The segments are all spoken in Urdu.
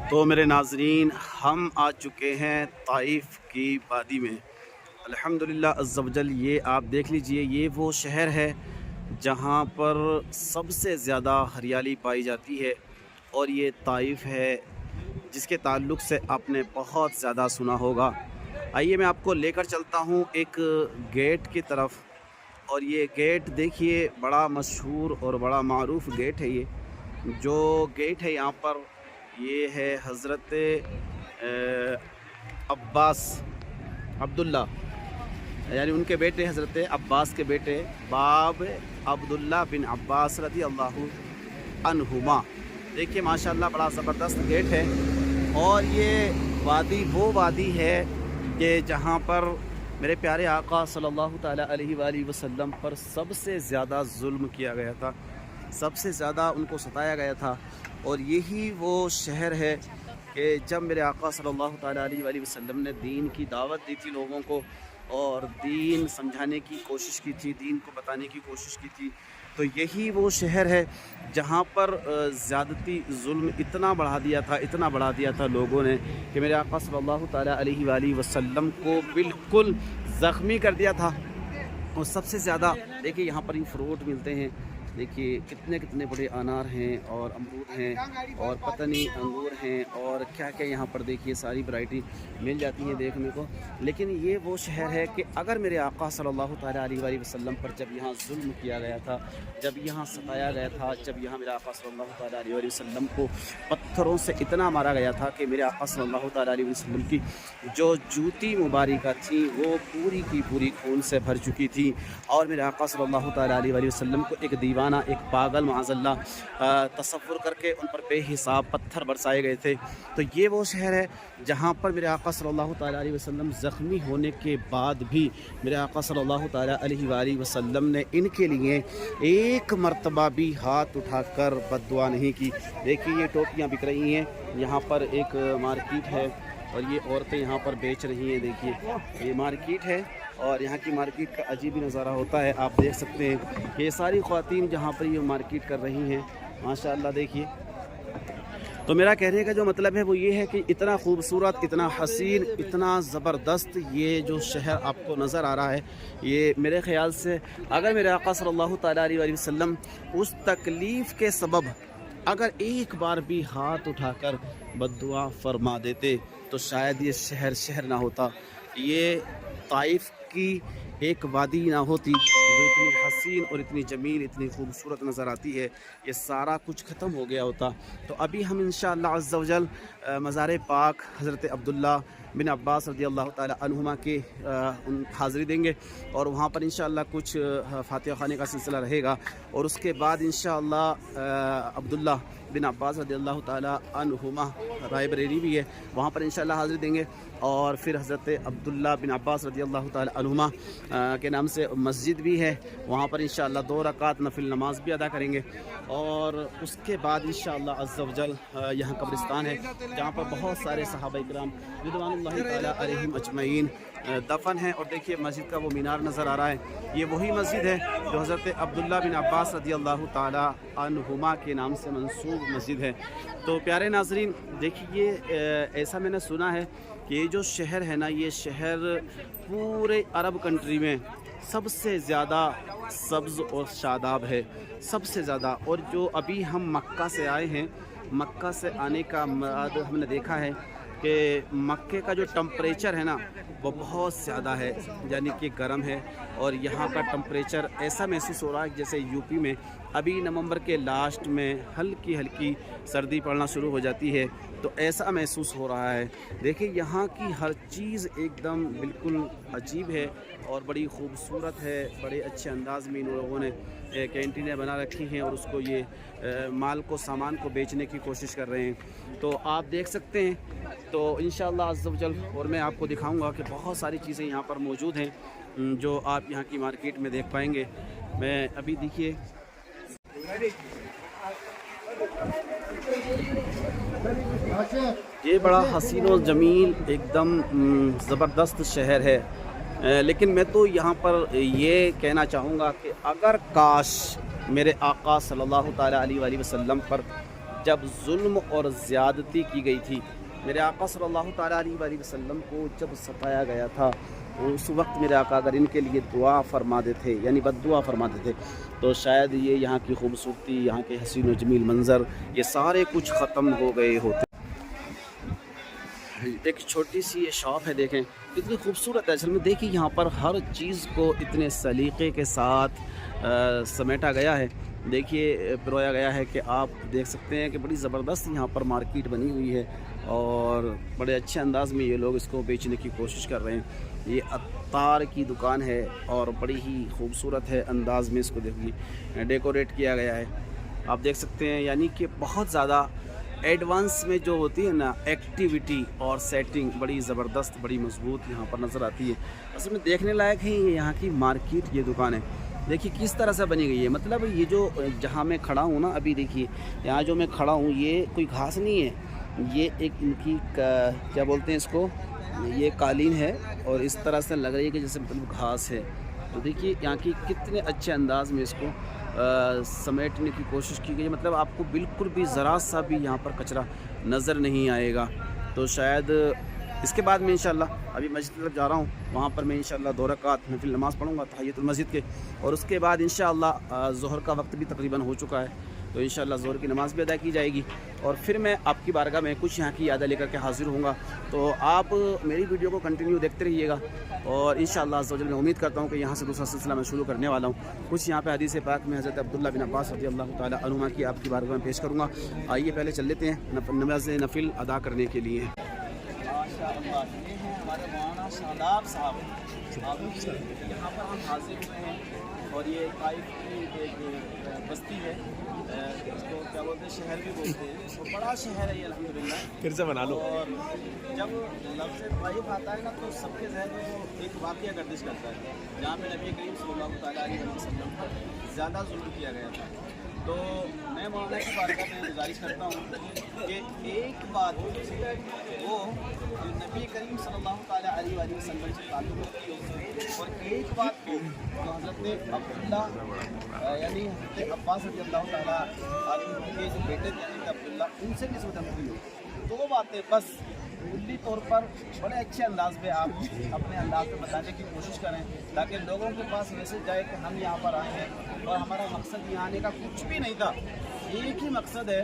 تو میرے ناظرین، ہم آ چکے ہیں طائف کی وادی میں۔ الحمدللہ عز و جل، یہ آپ دیکھ لیجئے، یہ وہ شہر ہے جہاں پر سب سے زیادہ ہریالی پائی جاتی ہے، اور یہ طائف ہے جس کے تعلق سے آپ نے بہت زیادہ سنا ہوگا۔ آئیے میں آپ کو لے کر چلتا ہوں ایک گیٹ کی طرف، اور یہ گیٹ دیکھیے، بڑا مشہور اور بڑا معروف گیٹ ہے۔ یہ جو گیٹ ہے یہاں پر، یہ ہے حضرت عباس عبداللہ، یعنی ان کے بیٹے حضرت عباس کے بیٹے باب عبداللہ بن عباس رضی اللہ عنہما۔ دیکھیے ماشاءاللہ بڑا زبردست گیٹ ہے، اور یہ وادی وہ وادی ہے کہ جہاں پر میرے پیارے آقا صلی اللہ تعالیٰ علیہ وآلہ وسلم پر سب سے زیادہ ظلم کیا گیا تھا، سب سے زیادہ ان کو ستایا گیا تھا۔ اور یہی وہ شہر ہے کہ جب میرے آقا صلی اللہ تعالیٰ علیہ وآلہ وسلم نے دین کی دعوت دی تھی لوگوں کو، اور دین سمجھانے کی کوشش کی تھی، دین کو بتانے کی کوشش کی تھی، تو یہی وہ شہر ہے جہاں پر زیادتی ظلم اتنا بڑھا دیا تھا لوگوں نے کہ میرے آقا صلی اللہ تعالیٰ علیہ وآلہ وسلم کو بالکل زخمی کر دیا تھا۔ اور سب سے زیادہ دیکھیے یہاں پر یہ فروٹ ملتے ہیں، دیکھیے کتنے بڑے انار ہیں اور امرود ہیں اور پتہ نہیں انگور ہیں اور کیا کیا یہاں پر دیکھیے ساری ورائٹی مل جاتی ہیں دیکھنے کو۔ لیکن یہ وہ شہر ہے کہ اگر میرے آقا صلی اللہ تعالیٰ علیہ وآلہ وسلم پر جب یہاں ظلم کیا گیا تھا، جب یہاں ستایا گیا تھا، جب یہاں میرے آقا صلی اللہ تعالیٰ علیہ وآلہ وسلم کو پتھروں سے اتنا مارا گیا تھا کہ میرے آقا صلی اللہ تعالیٰ علیہ وسلم کی جو جوتی مبارکہ تھی وہ پوری کی پوری خون سے بھر چکی تھی، اور میرے آقا صلی اللہ تعالیٰ علیہ وآلہ وسلم کو ایک دیوانہ، ایک پاگل معاذ اللہ تصور کر کے ان پر بے حساب پتھر برسائے گئے تھے۔ تو یہ وہ شہر ہے جہاں پر میرے آقا صلی اللہ تعالیٰ علیہ وسلم زخمی ہونے کے بعد بھی میرے آقا صلی اللہ تعالیٰ علیہ وآلہ وسلم نے ان کے لیے ایک مرتبہ بھی ہاتھ اٹھا کر بد دعا نہیں کی۔ دیکھیے یہ ٹوپیاں بک رہی ہیں، یہاں پر ایک مارکیٹ ہے اور یہ عورتیں یہاں پر بیچ رہی ہیں۔ دیکھیے یہ مارکیٹ ہے، اور یہاں کی مارکیٹ کا عجیب ہی نظارہ ہوتا ہے، آپ دیکھ سکتے ہیں کہ یہ ساری خواتین جہاں پر یہ مارکیٹ کر رہی ہیں ماشاءاللہ۔ دیکھیے، تو میرا کہنے کا جو مطلب ہے وہ یہ ہے کہ اتنا خوبصورت، اتنا حسین، اتنا زبردست یہ جو شہر آپ کو نظر آ رہا ہے، یہ میرے خیال سے اگر میرے آقا صلی اللہ تعالیٰ علیہ وآلہ وسلم اس تکلیف کے سبب اگر ایک بار بھی ہاتھ اٹھا کر بد دعا فرما دیتے تو شاید یہ شہر نہ ہوتا، یہ طائف کی ایک وادی نہ ہوتی جو اتنی حسین اور اتنی جمیل، اتنی خوبصورت نظر آتی ہے، یہ سارا کچھ ختم ہو گیا ہوتا۔ تو ابھی ہم انشاءاللہ عز و جل مزار پاک حضرت عبداللہ بن عباس رضی اللہ تعالیٰ عنہما کے حاضری دیں گے، اور وہاں پر انشاءاللہ کچھ فاتحہ خوانی کا سلسلہ رہے گا، اور اس کے بعد انشاءاللہ عبداللہ بن عباس رضی اللہ تعالیٰ عنہما رائے بریلی بھی ہے، وہاں پر انشاءاللہ حاضری دیں گے، اور پھر حضرت عبداللہ بن عباس رضی اللہ تعالیٰ عنہما کے نام سے مسجد بھی ہے، وہاں پر انشاءاللہ 2 رکعت نفل نماز بھی ادا کریں گے، اور اس کے بعد انشاءاللہ عز و جل یہاں قبرستان ہے جہاں پر بہت سارے صحابہ کرام رضوان اللہ تعالیٰ علیہم اجمعین دفن ہیں۔ اور دیکھیے مسجد کا وہ مینار نظر آ رہا ہے، یہ وہی مسجد ہے جو حضرت عبداللہ بن عباس رضی اللہ تعالیٰ عنہما کے نام سے منسوب مسجد ہے۔ تو پیارے ناظرین دیکھیے، ایسا میں نے سنا ہے کہ یہ جو شہر ہے نا، یہ شہر پورے عرب کنٹری میں سب سے زیادہ سبز اور شاداب ہے، سب سے زیادہ۔ اور جو ابھی ہم مکہ سے آئے ہیں، مکہ سے آنے کا مراد ہم نے دیکھا ہے کہ مکے کا جو ٹمپریچر ہے نا وہ بہت زیادہ ہے، یعنی کہ گرم ہے، اور یہاں کا ٹمپریچر ایسا محسوس ہو رہا ہے جیسے یو پی میں ابھی نومبر کے لاسٹ میں ہلکی سردی پڑنا شروع ہو جاتی ہے، تو ایسا محسوس ہو رہا ہے۔ دیکھیں یہاں کی ہر چیز ایک دم بالکل عجیب ہے اور بڑی خوبصورت ہے، بڑے اچھے انداز میں ان لوگوں نے کینٹینیں بنا رکھی ہیں، اور اس کو یہ مال کو، سامان کو بیچنے کی کوشش کر رہے ہیں۔ تو آپ دیکھ سکتے ہیں، تو انشاءاللہ عز و جل اور میں آپ کو دکھاؤں گا کہ بہت ساری چیزیں یہاں پر موجود ہیں جو آپ یہاں کی مارکیٹ میں دیکھ پائیں گے۔ میں ابھی دیکھیے یہ بڑا حسین و جمیل ایک دم زبردست شہر ہے، لیکن میں تو یہاں پر یہ کہنا چاہوں گا کہ اگر کاش میرے آقا صلی اللہ تعالیٰ علیہ وآلہ وسلم پر جب ظلم اور زیادتی کی گئی تھی، میرے آقا صلی اللہ تعالیٰ علیہ وسلم کو جب ستایا گیا تھا، اس وقت میرے آقا اگر ان کے لیے دعا فرماتے تھے یعنی بد دعا فرماتے تھے تو شاید یہ یہاں کی خوبصورتی، یہاں کے حسین و جمیل منظر، یہ سارے کچھ ختم ہو گئے ہوتے۔ ایک چھوٹی سی یہ شاپ ہے، دیکھیں اتنی خوبصورت ہے اصل میں۔ دیکھیں یہاں پر ہر چیز کو اتنے سلیقے کے ساتھ سمیٹا گیا ہے، دیکھیے پرویا گیا ہے کہ آپ دیکھ سکتے ہیں کہ بڑی زبردست یہاں پر مارکیٹ بنی ہوئی ہے اور بڑے اچھے انداز میں یہ لوگ اس کو بیچنے کی کوشش کر رہے ہیں۔ یہ عطار کی دکان ہے اور بڑی ہی خوبصورت ہے انداز میں، اس کو دیکھیے ڈیکوریٹ کیا گیا ہے، آپ دیکھ سکتے ہیں، یعنی کہ بہت زیادہ ایڈوانس میں جو ہوتی ہے نا ایکٹیویٹی اور سیٹنگ بڑی زبردست، بڑی مضبوط یہاں پر نظر آتی ہے۔ اصل میں دیکھنے لائق ہے یہاں کی مارکیٹ، یہ دکان ہے، دیکھیے کس طرح سے بنی گئی ہے۔ مطلب یہ جو جہاں میں کھڑا ہوں نا ابھی، دیکھیے یہاں جو میں کھڑا ہوں یہ کوئی گھاس نہیں ہے، یہ ایک ان کی کیا بولتے ہیں اس کو، یہ قالین ہے اور اس طرح سے لگ رہی ہے کہ جیسے مطلب گھاس ہے۔ تو دیکھیے یہاں کی کتنے اچھے انداز میں اس کو سمیٹنے کی کوشش کی گئی، مطلب آپ کو بالکل بھی ذرا سا بھی یہاں پر کچرا نظر نہیں آئے گا۔ تو شاید اس کے بعد میں انشاءاللہ ابھی مسجد طرف جا رہا ہوں، وہاں پر میں انشاءاللہ 2 رکعت نفل نماز پڑھوں گا تحیۃ المسجد کے، اور اس کے بعد انشاءاللہ ظہر کا وقت بھی تقریباً ہو چکا ہے، تو انشاءاللہ ظہر کی نماز بھی ادا کی جائے گی، اور پھر میں آپ کی بارگاہ میں کچھ یہاں کی یادیں لے کر کے حاضر ہوں گا۔ تو آپ میری ویڈیو کو کنٹینیو دیکھتے رہیے گا، اور انشاءاللہ عز و جل میں امید کرتا ہوں کہ یہاں سے دوسرا سلسلہ میں شروع کرنے والا ہوں۔ کچھ یہاں پہ حدیث پاک میں حضرت عبداللہ بن عباس رضی اللہ تعالیٰ عنہما کی آپ کی بارگاہ میں پیش کروں گا۔ آئیے پہلے چل لیتے ہیں نماز نفل ادا کرنے کے لیے۔ ماشاءاللہ یہ ہیں ہمارے مولانا شاداب صاحب، یہاں پر ہم حاضر ہوئے ہیں، اور یہ طائف کی ایک بستی ہے، اس کو کیا بولتے ہیں، شہر بھی بولتے ہیں، تو بڑا شہر ہے یہ الحمدللہ۔ پھر سے بنا لو۔ اور جب لفظ طائف آتا ہے نا تو سب کے ذہن میں ایک واقعہ گردش کرتا ہے جہاں پہ نبی کریم صلی اللہ تعالیٰ علیہ وسلم پر زیادہ ظلم کیا گیا تھا۔ تو میں مولانا کی بارگاہ میں گزارش کرتا ہوں کہ ایک بات وہ جو نبی کریم صلی اللہ تعالیٰ علیہ وسلم سے تعلق رکھتی ہو، اور ایک بات کو جو حضرت عبداللہ یعنی حضرت عباس رضی اللہ تعالیٰ عنہ کے جو بیٹے تھے حضرت عبداللہ، ان سے نسبت رکھتی ہو، تو وہ باتیں بس کلی طور پر بڑے اچھے انداز میں آپ اپنے انداز میں بتانے کی کوشش کریں، تاکہ لوگوں کے پاس میسج جائے کہ ہم یہاں پر آئے ہیں اور ہمارا مقصد یہاں آنے کا کچھ بھی نہیں تھا، ایک ہی مقصد ہے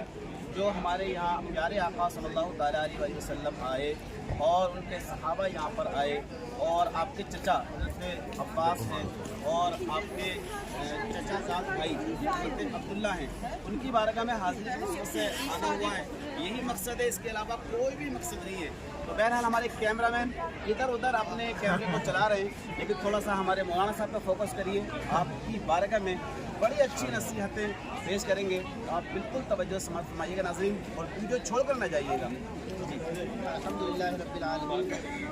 جو ہمارے یہاں پیارے آقا صلی اللہ تعالیٰ علیہ وسلم آئے اور ان کے صحابہ یہاں پر آئے، اور آپ کے چچا حضرت عباس ہیں اور آپ کے چچا زاد بھائی حضرت عبداللہ ہیں، ان کی بارگاہ میں حاضری کی نسبت سے آنا ہوا ہے، یہی مقصد ہے، اس کے علاوہ کوئی بھی مقصد نہیں ہے۔ تو بہرحال ہمارے کیمرہ مین ادھر ادھر اپنے کیمرے کو چلا رہے ہیں، لیکن تھوڑا سا ہمارے مولانا صاحب پہ فوکس کریے، آپ کی بارگاہ میں بڑی اچھی نصیحتیں پیش کریں گے، آپ بالکل توجہ سماعت فرمائیے گا ناظرین، اور ویڈیو چھوڑ کر نہ جائیے گا۔ الحمدللہ رب العالمین،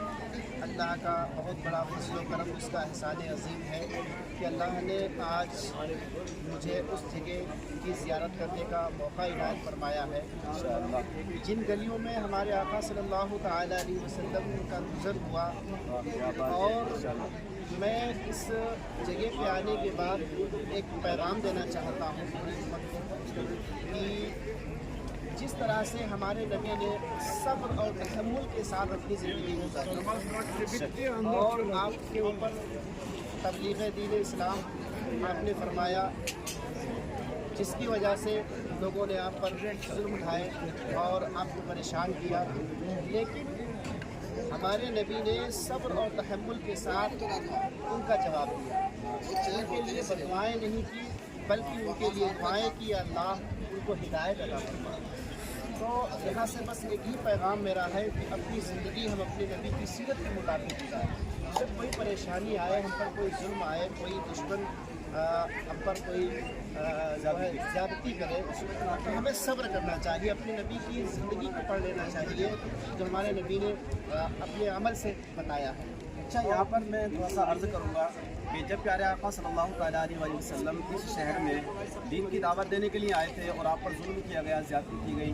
اللہ کا بہت بڑا فضل و کرم، اس کا احسان عظیم ہے کہ اللہ نے آج مجھے اس جگہ کی زیارت کرنے کا موقع عنایت فرمایا ہے جن گلیوں میں ہمارے آقا صلی اللہ تعالیٰ علیہ وسلم کا گزر ہوا، اور میں اس جگہ پہ آنے کے بعد ایک پیغام دینا چاہتا ہوں کہ جس طرح سے ہمارے نبی نے صبر اور تحمل کے ساتھ اپنی زندگی گزاری اور آپ کے اوپر تبلیغ دین اسلام آپ نے فرمایا، جس کی وجہ سے لوگوں نے آپ پر ظلم اٹھائے اور آپ کو پریشان کیا، لیکن ہمارے نبی نے صبر اور تحمل کے ساتھ ان کا جواب دیا، ان کے لیے بددعائیں نہیں کی بلکہ ان کے لیے دعائیں کی، اللہ ان کو ہدایت عطا فرمائے۔ تو یہاں سے بس ایک ہی پیغام میرا ہے کہ اپنی زندگی ہم اپنے نبی کی سیرت کے مطابق گزاریں، جب کوئی پریشانی آئے، ہم پر کوئی ظلم آئے، کوئی دشمن ہم پر کوئی زیادتی کرے، تو ہمیں صبر کرنا چاہیے، اپنے نبی کی زندگی کو پڑھ لینا چاہیے جو ہمارے نبی نے اپنے عمل سے بتایا ہے۔ اچھا، یہاں پر میں تھوڑا سا عرض کروں گا کہ جب پیارے آقا صلی اللہ تعالیٰ علیہ وسلم اس شہر میں دین کی دعوت دینے کے لیے آئے تھے اور آپ پر ظلم کیا گیا، زیادتی کی گئی،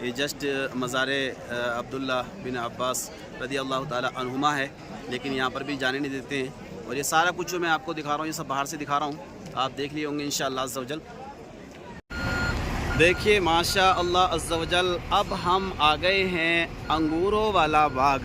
یہ جسٹ مزار عبداللہ بن عباس رضی اللہ تعالی عنہما ہے، لیکن یہاں پر بھی جانے نہیں دیتے ہیں. اور یہ سارا کچھ جو میں آپ کو دکھا رہا ہوں یہ سب باہر سے دکھا رہا ہوں، آپ دیکھ لیے ہوں گے انشاءاللہ عز و جل. دیکھیے ماشاء اللہ عز و جل اب ہم آ گئے ہیں انگوروں والا باغ.